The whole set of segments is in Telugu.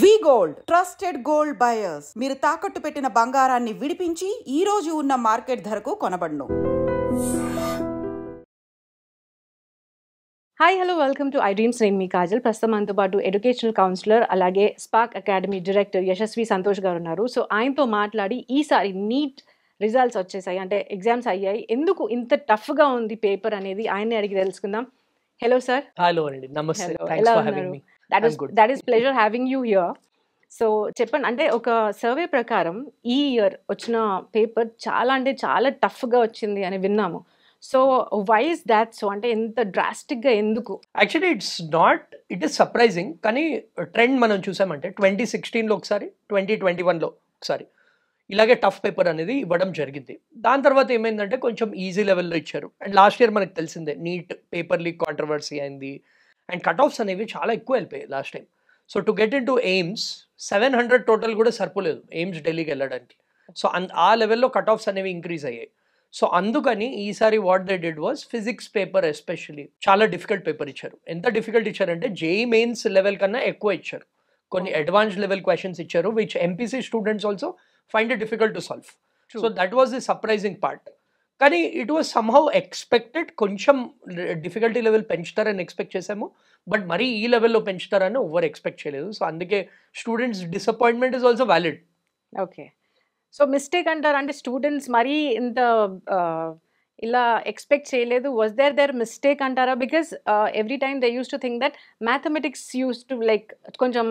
వి గోల్డ్ ట్రస్టెడ్ గోల్డ్ బయర్స్. మీరు తాకట్టు పెట్టిన బంగారాన్ని విడిపించి ఈ రోజు ఉన్న మార్కెట్ ధరకు కొనబడును. Hi hello welcome to I Dreams. నేను మీ కాజల్. ప్రస్తుతం మనతో పాటు ఎడ్యుకేషనల్ కౌన్సిలర్ అలాగే Spark academy director Yashaswi Santosh garu ఉన్నారు. సో ఆయనతో మాట్లాడి ఈసారి నీట్ రిజల్ట్స్ వచ్చేసాయి, అంటే ఎగ్జామ్స్ అయ్యాయి, ఎందుకు ఇంత టఫ్గా ఉంది పేపర్ అనేది ఆయన్ని అడిగి తెలుసుకుందాం. Hello sir. హలో అండి, నమస్తే. ఎలా ఉన్నారు? That is pleasure having you here. So చెప్పండి, అంటే ఒక సర్వే ప్రకారం ఈ ఇయర్ వచ్చిన పేపర్ చాలా అంటే చాలా టఫ్గా వచ్చింది అని విన్నాము. So why is that so? అంటే ఎంత డ్రాస్టిక్గా ఎందుకు? యాక్చువల్లీ ఇట్ ఈస్ సర్ప్రైజింగ్, కానీ ట్రెండ్ మనం చూసామంటే 2016లో ఒకసారి, 2021లో ఒకసారి ఇలాగే టఫ్ పేపర్ అనేది ఇవ్వడం జరిగింది. దాని తర్వాత ఏమైందంటే కొంచెం ఈజీ లెవెల్లో ఇచ్చారు. అండ్ లాస్ట్ ఇయర్ మనకు తెలిసిందే నీట్ పేపర్ లీక్ కాంట్రవర్సీ అయింది అండ్ కట్ ఆఫ్స్ అనేవి చాలా ఎక్కువ వెళ్ళిపోయాయి last time. So to get in to AIIMS 700 total కూడా సరిపోలేదు ఎయిమ్స్ ఢిల్లీకి వెళ్ళడానికి. సో ఆ లెవెల్లో కట్ ఆఫ్స్ అనేవి ఇంక్రీజ్ అయ్యాయి. సో అందుకని ఈసారి what they did was physics paper especially చాలా డిఫికల్ట్ పేపర్ ఇచ్చారు. ఎంత డిఫికల్ట్ ఇచ్చారంటే జేఈ మెయిన్స్ లెవెల్ కన్నా ఎక్కువ ఇచ్చారు. కొన్ని అడ్వాన్స్డ్ లెవెల్ క్వశ్చన్స్ ఇచ్చారు which MPC students also find it difficult to solve. So that was the surprising part. కానీ ఇట్ వాజ్ సమ్హౌ ఎక్స్పెక్టెడ్. కొంచెం డిఫికల్టీ లెవెల్ పెంచుతారని ఎక్స్పెక్ట్ చేసాము, బట్ మరీ ఈ లెవెల్లో పెంచుతారని ఎవరు ఎక్స్పెక్ట్ చేయలేదు. సో అందుకే students disappointment is also valid. Okay, so mistake అంటారు అంటే స్టూడెంట్స్ మరీ ఇంత ఇలా ఎక్స్పెక్ట్ చేయలేదు. వాజ్ దేర్ మిస్టేక్ అంటారా? Because every time they use to think that mathematics use to like కొంచెం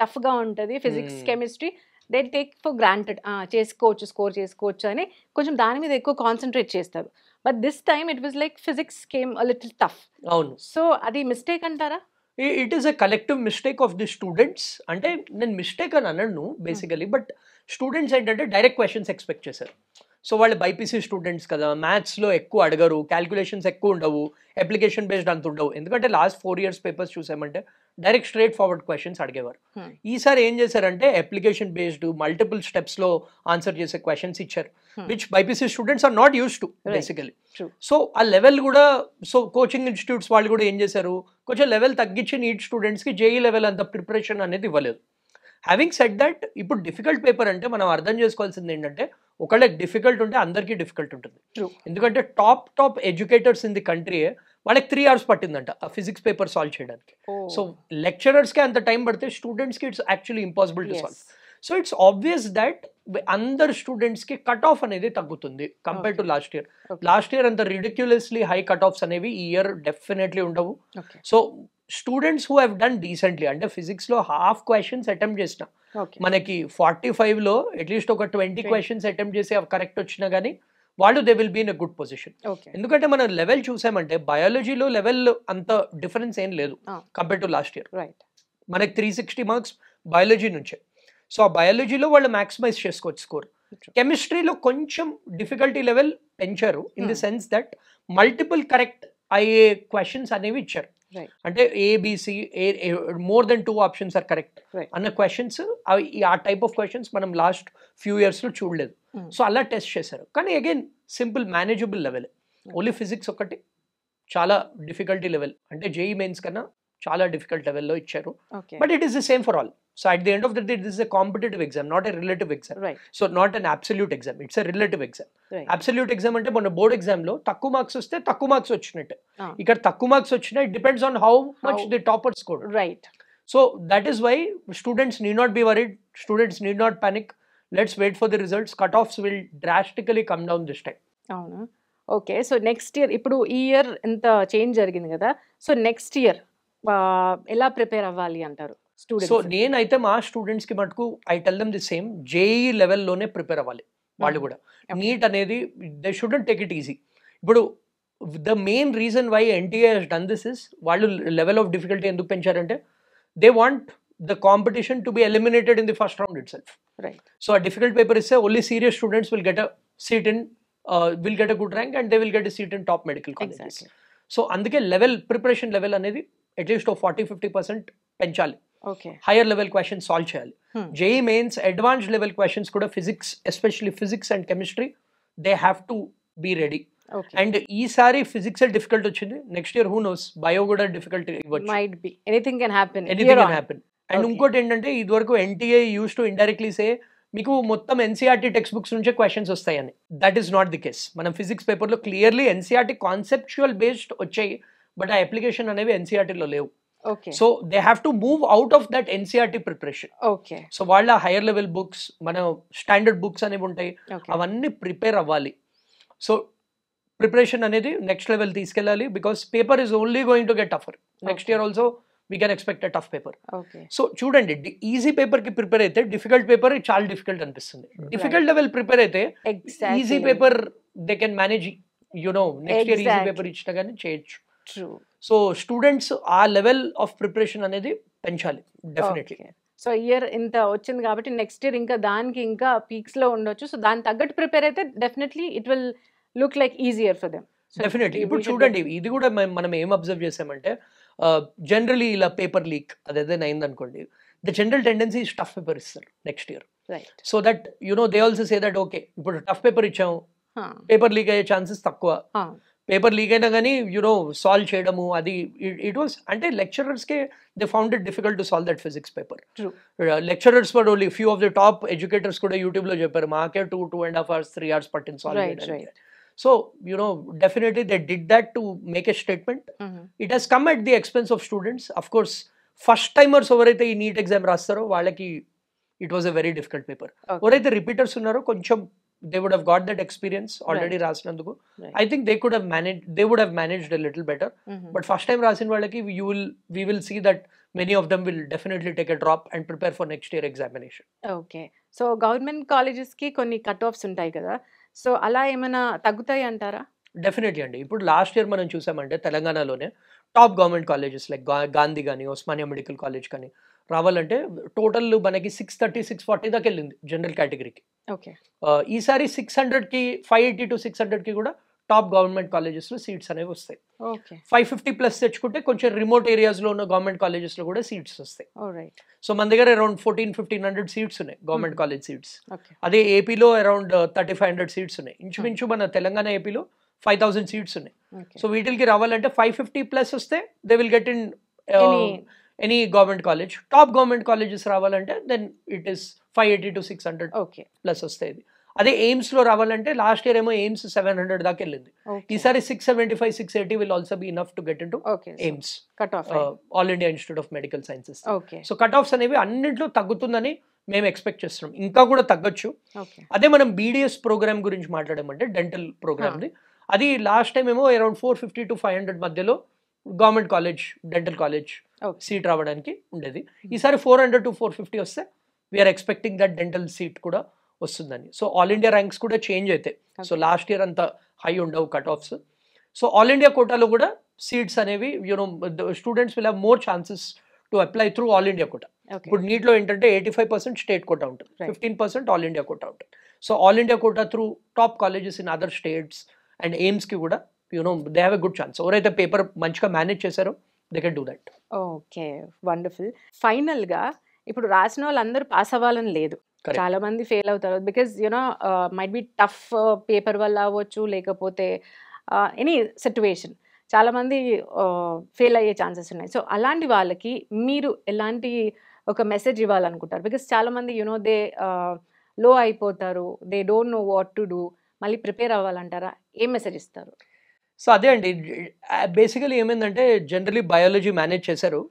టఫ్గా ఉంటుంది, physics chemistry they take for granted, చేసుకోవచ్చు, స్కోర్ చేసుకోవచ్చు అని కొంచెం దాని మీద ఎక్కువ కాన్సన్ట్రేట్ చేస్తారు. But this time it was like physics came a little tough. అవును, సో అది మిస్టేక్ అంటారా? It is a collective mistake of the students. అంటే నేను మిస్టేక్ అని అనను బేసికలీ, బట్ స్టూడెంట్స్ ఏంటంటే డైరెక్ట్ క్వశ్చన్స్ ఎక్స్పెక్ట్ చేశారు. సో వాళ్ళు బైపీసీ స్టూడెంట్స్ కదా, మ్యాథ్స్లో ఎక్కువ అడగరు, క్యాల్కులేషన్స్ ఎక్కువ ఉండవు, అప్లికేషన్ బేస్డ్ అంత ఉండవు. ఎందుకంటే లాస్ట్ 4 years పేపర్స్ చూసామంటే డైరెక్ట్ స్ట్రేట్ ఫార్వర్డ్ క్వశ్చన్స్ అడిగేవారు. ఈసారి ఏం చేశారంటే అప్లికేషన్ బేస్డ్ మల్టిపుల్ స్టెప్స్లో ఆన్సర్ చేసే క్వశ్చన్స్ ఇచ్చారు which BiPC students are not use to basically. So ఆ లెవెల్ కూడా, సో కోచింగ్ ఇన్స్టిట్యూట్స్ వాళ్ళు కూడా ఏం చేశారు, కొంచెం లెవెల్ తగ్గించి నీట్ స్టూడెంట్స్కి జేఈ లెవెల్ అంత ప్రిపరేషన్ అనేది ఇవ్వలేదు. హ్యావింగ్ సెడ్ దట్, ఇప్పుడు డిఫికల్ట్ పేపర్ అంటే మనం అర్థం చేసుకోవాల్సింది ఏంటంటే ఒకళ్ళకి డిఫికల్ట్ ఉంటే అందరికీ డిఫికల్ట్ ఉంటుంది. ఎందుకంటే top educators in the country వాళ్ళకి 3 hours పట్టిందంట ఆ ఫిజిక్స్ పేపర్ సాల్వ్ చేయడానికి. సో లెక్చరర్స్కే అంత టైం పడితే స్టూడెంట్స్కి it's actually impossible to solve. So it's obvious that అందరు స్టూడెంట్స్కి కట్ ఆఫ్ అనేది తగ్గుతుంది compare to last year. Last year అంత రిడిక్యులస్లీ హై కట్ ఆఫ్స్ అనేవి ఈ ఇయర్ డెఫినెట్లీ ఉండవు. So students who have done decently, అంటే ఫిజిక్స్లో హాఫ్ క్వశ్చన్స్ అటెంప్ట్ చేసిన మనకి 45లో అట్లీస్ట్ ఒక 20 క్వశ్చన్స్ అటెంప్ట్ చేసి కరెక్ట్ వచ్చినా కానీ వాళ్ళు they will be in a good position. ఎందుకంటే మనం లెవెల్ చూసామంటే బయాలజీలో లెవెల్ అంత డిఫరెన్స్ ఏం లేదు కంపేర్ టు లాస్ట్ ఇయర్. మనకి 360 marks బయాలజీ నుంచే. సో ఆ బయాలజీలో వాళ్ళు మ్యాక్సిమైజ్ చేసుకోవచ్చు స్కోర్. కెమిస్ట్రీలో కొంచెం డిఫికల్టీ లెవెల్ పెంచారు in the sense that multiple correct అయ్యే క్వశ్చన్స్ అనేవి ఇచ్చారు. అంటే ABC more than 2 options are correct అన్న క్వశ్చన్స్, ఆ టైప్ ఆఫ్ క్వశ్చన్స్ మనం లాస్ట్ ఫ్యూ ఇయర్స్లో చూడలేదు. సో అలా టెస్ట్ చేశారు. కానీ again simple manageable level. Only physics ఒకటి చాలా డిఫికల్టీ లెవెల్, అంటే జేఈ మెయిన్స్ కన్నా చాలా డిఫికల్ట్ లెవెల్లో ఇచ్చారు. But it is the same for all. So at the end of the day, this is a competitive exam, not a relative exam. So not an absolute exam, it's a relative exam. Absolute exam అంటే మన బోర్డ్ ఎగ్జామ్ లో తక్కువ మార్క్స్ వస్తే తక్కువ మార్క్స్ వచ్చినట్టు. ఇక్కడ తక్కువ మార్క్స్ వచ్చినా it depends on how much the topper scored. So that is why students need not be worried, students need not panic. Let's wait for the results. Cut-offs will drastically come down this time. అవునా? ఓకే, సో నెక్స్ట్ ఇయర్, ఇప్పుడు ఈ ఇయర్ ఎంత చేంజ్ జరిగింది కదా, సో నెక్స్ట్ ఇయర్ ఎలా ప్రిపేర్ అవ్వాలి అంటారు? సో నేనైతే మా స్టూడెంట్స్కి మటుకు I tell them the same, JEE లెవెల్లోనే ప్రిపేర్ అవ్వాలి వాళ్ళు కూడా. నీట్ అనేది they shouldn't take it easy. ఇప్పుడు the main reason why NTA has done this is, వాళ్ళు లెవెల్ ఆఫ్ డిఫికల్టీ ఎందుకు పెంచారంటే they want the competition to be eliminated in the first round itself. So ఆ డిఫికల్ట్ పేపర్ ఇస్తే only serious students will get a seat in, will get a good rank and they will get a seat in top medical colleges. So అందుకే లెవెల్, ప్రిపరేషన్ లెవెల్ అనేది అట్లీస్ట్ 40-50% పెంచాలి. హైయర్ లెవెల్ క్వశ్చన్స్ సాల్వ్ చేయాలి. JEE mains advanced level questions కూడా physics, especially physics and chemistry, they have to be ready. And ఈసారి ఫిజిక్స్ డిఫికల్ట్ వచ్చింది, next year who knows bio కూడా డిఫికల్ట్ ఇవ్వచ్చు. Anything can happen. And Okay. ఇంకోటి ఏంటంటే ఇదివరకు ఎన్టీఏ యూస్ టు ఇండైరెక్ట్లీ సే మీకు మొత్తం ఎన్సీఆర్టీ టెక్స్ట్ బుక్స్ నుంచే క్వశ్చన్స్ వస్తాయని. That is not the case. మనం ఫిజిక్స్ పేపర్లో క్లియర్లీ ఎన్సీఆర్టీ కాన్సెప్చువల్ బేస్డ్ వచ్చాయి, బట్ ఆ అప్లికేషన్ అనేవి ఎన్సీఆర్టీలో లేవు. Okay. So they have to move out of that NCERT preparation. Okay. So వాళ్ళ హైయర్ లెవెల్ బుక్స్, మన స్టాండర్డ్ బుక్స్ అనేవి ఉంటాయి, Okay. అవన్నీ ప్రిపేర్ అవ్వాలి. సో ప్రిపరేషన్ అనేది నెక్స్ట్ లెవెల్ తీసుకెళ్ళాలి, because paper is only going to get టఫర్. Next year also we can expect a tough paper. Okay. So చూడండి, ఈజీ పేపర్ కి ప్రిపేర్ అయితే డిఫికల్ట్ పేపర్ చాలా డిఫికల్ట్ అనిపిస్తుంది. డిఫికల్ట్ లెవెల్ ప్రిపేర్ అయితే Exactly. Easy paper they can manage, next year easy Exactly. Paper ఇచ్చినా కానీ చేయొచ్చు. True. సో స్టూడెంట్స్ ఆ లెవెల్ ఆఫ్ ప్రిపరేషన్ అనేది పెంచాలి డెఫినెట్లీ. సో ఇయర్ ఇంత వచ్చింది కాబట్టి నెక్స్ట్ ఇయర్ ఇంకా దానికి ఇంకా పీక్స్ లో ఉండొచ్చు. సో దాని తగ్గట్టు ప్రిపేర్ అయితే definitely it will look like easier for them. Definitely. ఇప్పుడు చూడండి, ఇది కూడా మనం ఏం అబ్జర్వ్ చేసామంటే, జనరలీ ఇలా పేపర్ లీక్ అదేదైనా అయిందనుకోండి, the general tendency tough paper ఇస్తారు next year. Right. So that they also say that okay ఇప్పుడు టఫ్ పేపర్ ఇచ్చాము, పేపర్ లీక్ అయ్యే ఛాన్సెస్ తక్కువ. పేపర్ లీక్ అయినా కానీ సాల్వ్ చేయడము అది ఇట్ వాస్ అంటే లెక్చరర్స్కే they found it difficult to solve that physics paper. Lecturers for only few of the top educators కూడా యూట్యూబ్లో చెప్పారు, మాకే 2.5 hours 3 hours పట్టింది సాల్వ్ చేయడానికి. So definitely they did that to make a statement. It has come at the expense of students. Of course first timers ఎవరైతే ఈ నీట్ ఎగ్జామ్ రాస్తారో వాళ్ళకి it was a very difficult paper. ఎవరైతే రిపీటర్స్ ఉన్నారో కొంచెం they would have got that experience already రాసినందుకు. I think they would have managed a little better. But first time రాసిన వాళ్ళకి we will see that many of them will definitely take a drop and prepare for next year examination. Okay. So government colleges కి కొన్ని కట్ ఆఫ్స్ ఉంటాయి కదా, సో అలా ఏమైనా తగ్గుతాయి అంటారా? డెఫినెట్లీ అండి. ఇప్పుడు లాస్ట్ ఇయర్ మనం చూసామంటే తెలంగాణలోనే top government colleges like Gandhi కానీ ఉస్మానియా మెడికల్ కాలేజ్ కానీ రావాలంటే టోటల్ మనకి 630 640 దాకా వెళ్ళింది జనరల్ కేటగిరీకి. ఓకే. ఈసారి 600కి 580 to 600కి కూడా టాప్ గవర్నమెంట్ కాలేజెస్లో సీట్స్ అనేవి వస్తాయి. ఓకే. 550+ తెచ్చుకుంటే కొంచెం రిమోట్ ఏరియాస్లో ఉన్న గవర్నమెంట్ కాలేజెస్లో కూడా సీట్స్ వస్తాయి. ఆల్రైట్. సో మన దగ్గర అరౌండ్ 1400-1500 సీట్స్ ఉన్నాయి గవర్నమెంట్ కాలేజ్ సీట్స్. ఓకే. అదే ఏపీలో అరౌండ్ 3500 సీట్స్ ఉన్నాయి. ఇంచుమించు మన తెలంగాణ ఏపీలో 5000 సీట్స్ ఉన్నాయి. ఓకే. సో వీటికి రావాలంటే 550+ వస్తే they will get in any government college. Top government colleges రావాలంటే then it is 580 to 600 okay. Plus వస్తాయి. అదే ఎయిమ్స్ లో రావాలంటే లాస్ట్ ఇయర్ ఏమో ఎయిమ్స్ 700 దాకా వెళ్ళింది. ఈసారి 675 680 will also be enough to get into AIIMS, cut off all India institute of medical sciences. Okay. So cut offs అనేవి అన్నింటిలో తగ్గుతుందని మేము ఎక్స్పెక్ట్ చేస్తున్నాం, ఇంకా కూడా తగ్గొచ్చు. ఓకే. అదే మనం బీడిఎస్ ప్రోగ్రామ్ గురించి మాట్లాడామంటే డెంటల్ ప్రోగ్రామ్ది, అది లాస్ట్ టైం ఏమో అరౌండ్ 450 to 500 మధ్యలో government college dental college seat రావడానికి ఉండేది. ఈసారి 400 to 450 వస్తే we are expecting that dental seat కూడా వస్తుందని. సో ఆల్ ఇండియా ర్యాంక్స్ కూడా చేంజ్ అవుతాయి. సో లాస్ట్ ఇయర్ అంత హై ఉండవు cut offs. So all India కోటాలో కూడా సీట్స్ అనేవి students will have more chances to apply through all India quota. ఇప్పుడు నీట్లో ఏంటంటే 85% స్టేట్ కోటా ఉంటుంది, 15% ఆల్ ఇండియా కోటా ఉంటుంది. So all India quota through top colleges in other states and ఎయిమ్స్కి కూడా they have a good chance. ఎవరైతే పేపర్ మంచిగా మేనేజ్ చేశారో they can do that. Okay, wonderful. ఫైనల్గా ఇప్పుడు రాసిన వాళ్ళందరూ పాస్ అవ్వాలని లేదు, చాలా మంది ఫెయిల్ అవుతారు. Because might be tough paper వల్ల అవ్వచ్చు, లేకపోతే ఎనీ సిచ్యువేషన్ చాలా మంది ఫెయిల్ అయ్యే ఛాన్సెస్ ఉన్నాయి. సో అలాంటి వాళ్ళకి మీరు ఎలాంటి ఒక మెసేజ్ ఇవ్వాలనుకుంటారు? బికాజ్ చాలా మంది దే లో అయిపోతారు, they don't know what to do, మళ్ళీ ప్రిపేర్ అవ్వాలంటారా? ఏం మెసేజ్ ఇస్తారు? సో అదే అండి, బేసికలీ ఏమైందంటే జనరలీ బయాలజీ మేనేజ్ చేశారు,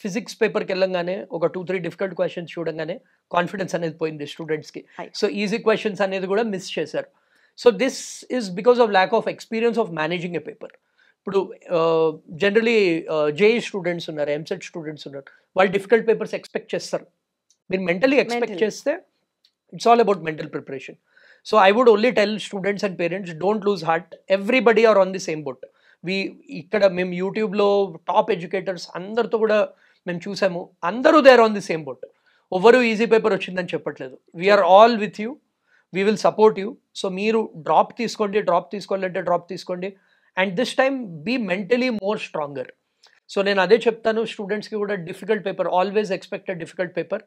ఫిజిక్స్ పేపర్కి వెళ్ళంగానే ఒక 2-3 డిఫికల్ట్ క్వశ్చన్స్ చూడంగానే కాన్ఫిడెన్స్ అనేది పోయింది స్టూడెంట్స్కి. సో ఈజీ క్వశ్చన్స్ అనేది కూడా మిస్ చేశారు. So this is because of lack of experience of managing a paper. ఇప్పుడు జనరలీ జేఈ స్టూడెంట్స్ ఉన్నారు, ఎంసెట్ స్టూడెంట్స్ ఉన్నారు, వాళ్ళు డిఫికల్ట్ పేపర్స్ ఎక్స్పెక్ట్ చేస్తారు. మీరు మెంటలీ ఎక్స్పెక్ట్ చేస్తే it's all about mental preparation. So I would only tell students and parents, don't lose heart. Everybody are on the same boat. ikkada mem YouTube lo top educators andartho kuda mem chusamu, andaru they are on the same boat. Overu easy paper ochindani cheppatledu. We are all with you, we will support you. So meeru drop తీసుకోవాలంటే డ్రాప్ తీసుకోండి, and this time be mentally more stronger. So నేను అదే చెప్తాను స్టూడెంట్స్కి కూడా, difficult paper always expect difficult paper.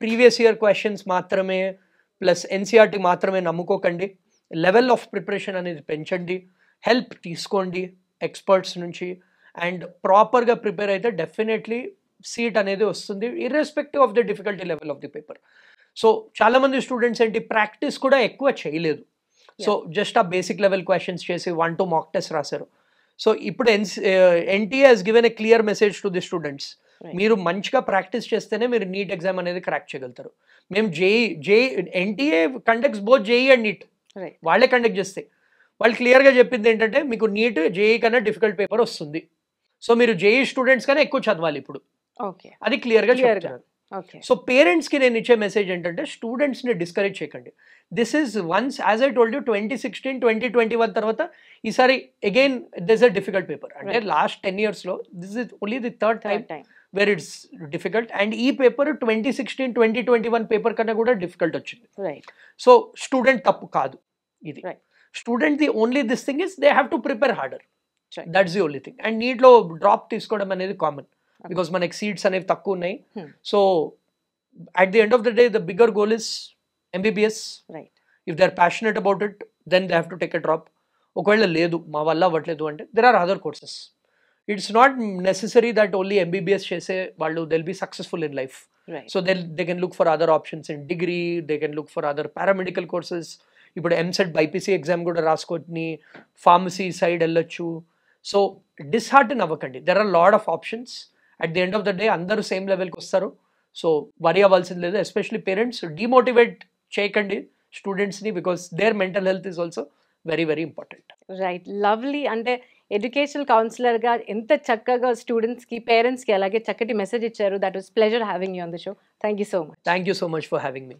Previous year questions మాత్రమే ప్లస్ ఎన్సీఆర్టీ మాత్రమే నమ్ముకోకండి. లెవెల్ ఆఫ్ ప్రిపరేషన్ అనేది పెంచండి, హెల్ప్ తీసుకోండి ఎక్స్పర్ట్స్ నుంచి, అండ్ ప్రాపర్గా ప్రిపేర్ అయితే డెఫినెట్లీ సీట్ అనేది వస్తుంది irrespective of the difficulty level of the paper. So చాలా మంది స్టూడెంట్స్ ఏంటి ప్రాక్టీస్ కూడా ఎక్కువ చేయలేదు. సో జస్ట్ ఆ బేసిక్ లెవెల్ క్వశ్చన్స్ చేసి 1-2 మాక్ టెస్ట్ రాశారు. సో ఇప్పుడు NTA has given a clear message to the students, మీరు మంచిగా ప్రాక్టీస్ చేస్తేనే మీరు నీట్ ఎగ్జామ్ అనేది క్రాక్ చేయగలుగుతారు. మేము NTA conducts both JEE and NEET, వాళ్ళే కండక్ట్ చేస్తే వాళ్ళు క్లియర్గా చెప్పింది ఏంటంటే మీకు నీట్ జేఈ కన్నా డిఫికల్ట్ పేపర్ వస్తుంది. సో మీరు జేఈ స్టూడెంట్స్ కన్నా ఎక్కువ చదవాలి ఇప్పుడు, అది క్లియర్గా చెప్తున్నారు. సో పేరెంట్స్కి నేను ఇచ్చే మెసేజ్ ఏంటంటే స్టూడెంట్స్ని డిస్కరేజ్ చేయకండి. This is once as I told you 2016, 2021 తర్వాత ఈసారి again this a difficult paper. అంటే లాస్ట్ 10 yearsలో this is only the third time where it's difficult. And ఈ పేపర్ 2016, 2021 పేపర్ కన్నా కూడా డిఫికల్ట్ వచ్చింది. సో స్టూడెంట్ తప్పు కాదు ఇది. Student the only this thing is they have to prepare harder, that's the only thing. And నీట్లో డ్రాప్ తీసుకోవడం అనేది కామన్ బికాస్ మనకి సీట్స్ అనేవి తక్కువ ఉన్నాయి. So at the end of the day the bigger goal is MBBS. If they are passionate about it then they have to take a drop. ఒకవేళ లేదు మా వల్ల అవ్వట్లేదు అంటే there are other courses. It's not necessary that only MBBS చేసే వాళ్ళు they'll be successful in life. So they can look for other options in degree, they can look for other paramedical courses. ఇప్పుడు MSET BPC ఎగ్జామ్ కూడా రాసుకొని ఫార్మసీ సైడ్ వెళ్ళొచ్చు. సో డిస్హార్టన్ అవ్వకండి, there are lot of options. At the end of the day అందరూ సేమ్ లెవెల్కి వస్తారు. సో వరీ అవ్వాల్సింది లేదు. ఎస్పెషలీ పేరెంట్స్ డిమోటివేట్ చేయకండి స్టూడెంట్స్ని because their mental health is also very very important. Right, lovely. అంటే ఎడ్యుకేషనల్ కౌన్సిలర్గా ఎంత చక్కగా స్టూడెంట్స్కి పేరెంట్స్కి అలాగే చక్కటి మెసేజ్ ఇచ్చారు. That was pleasure having you on the show. Thank you so much. Thank you so much for having me.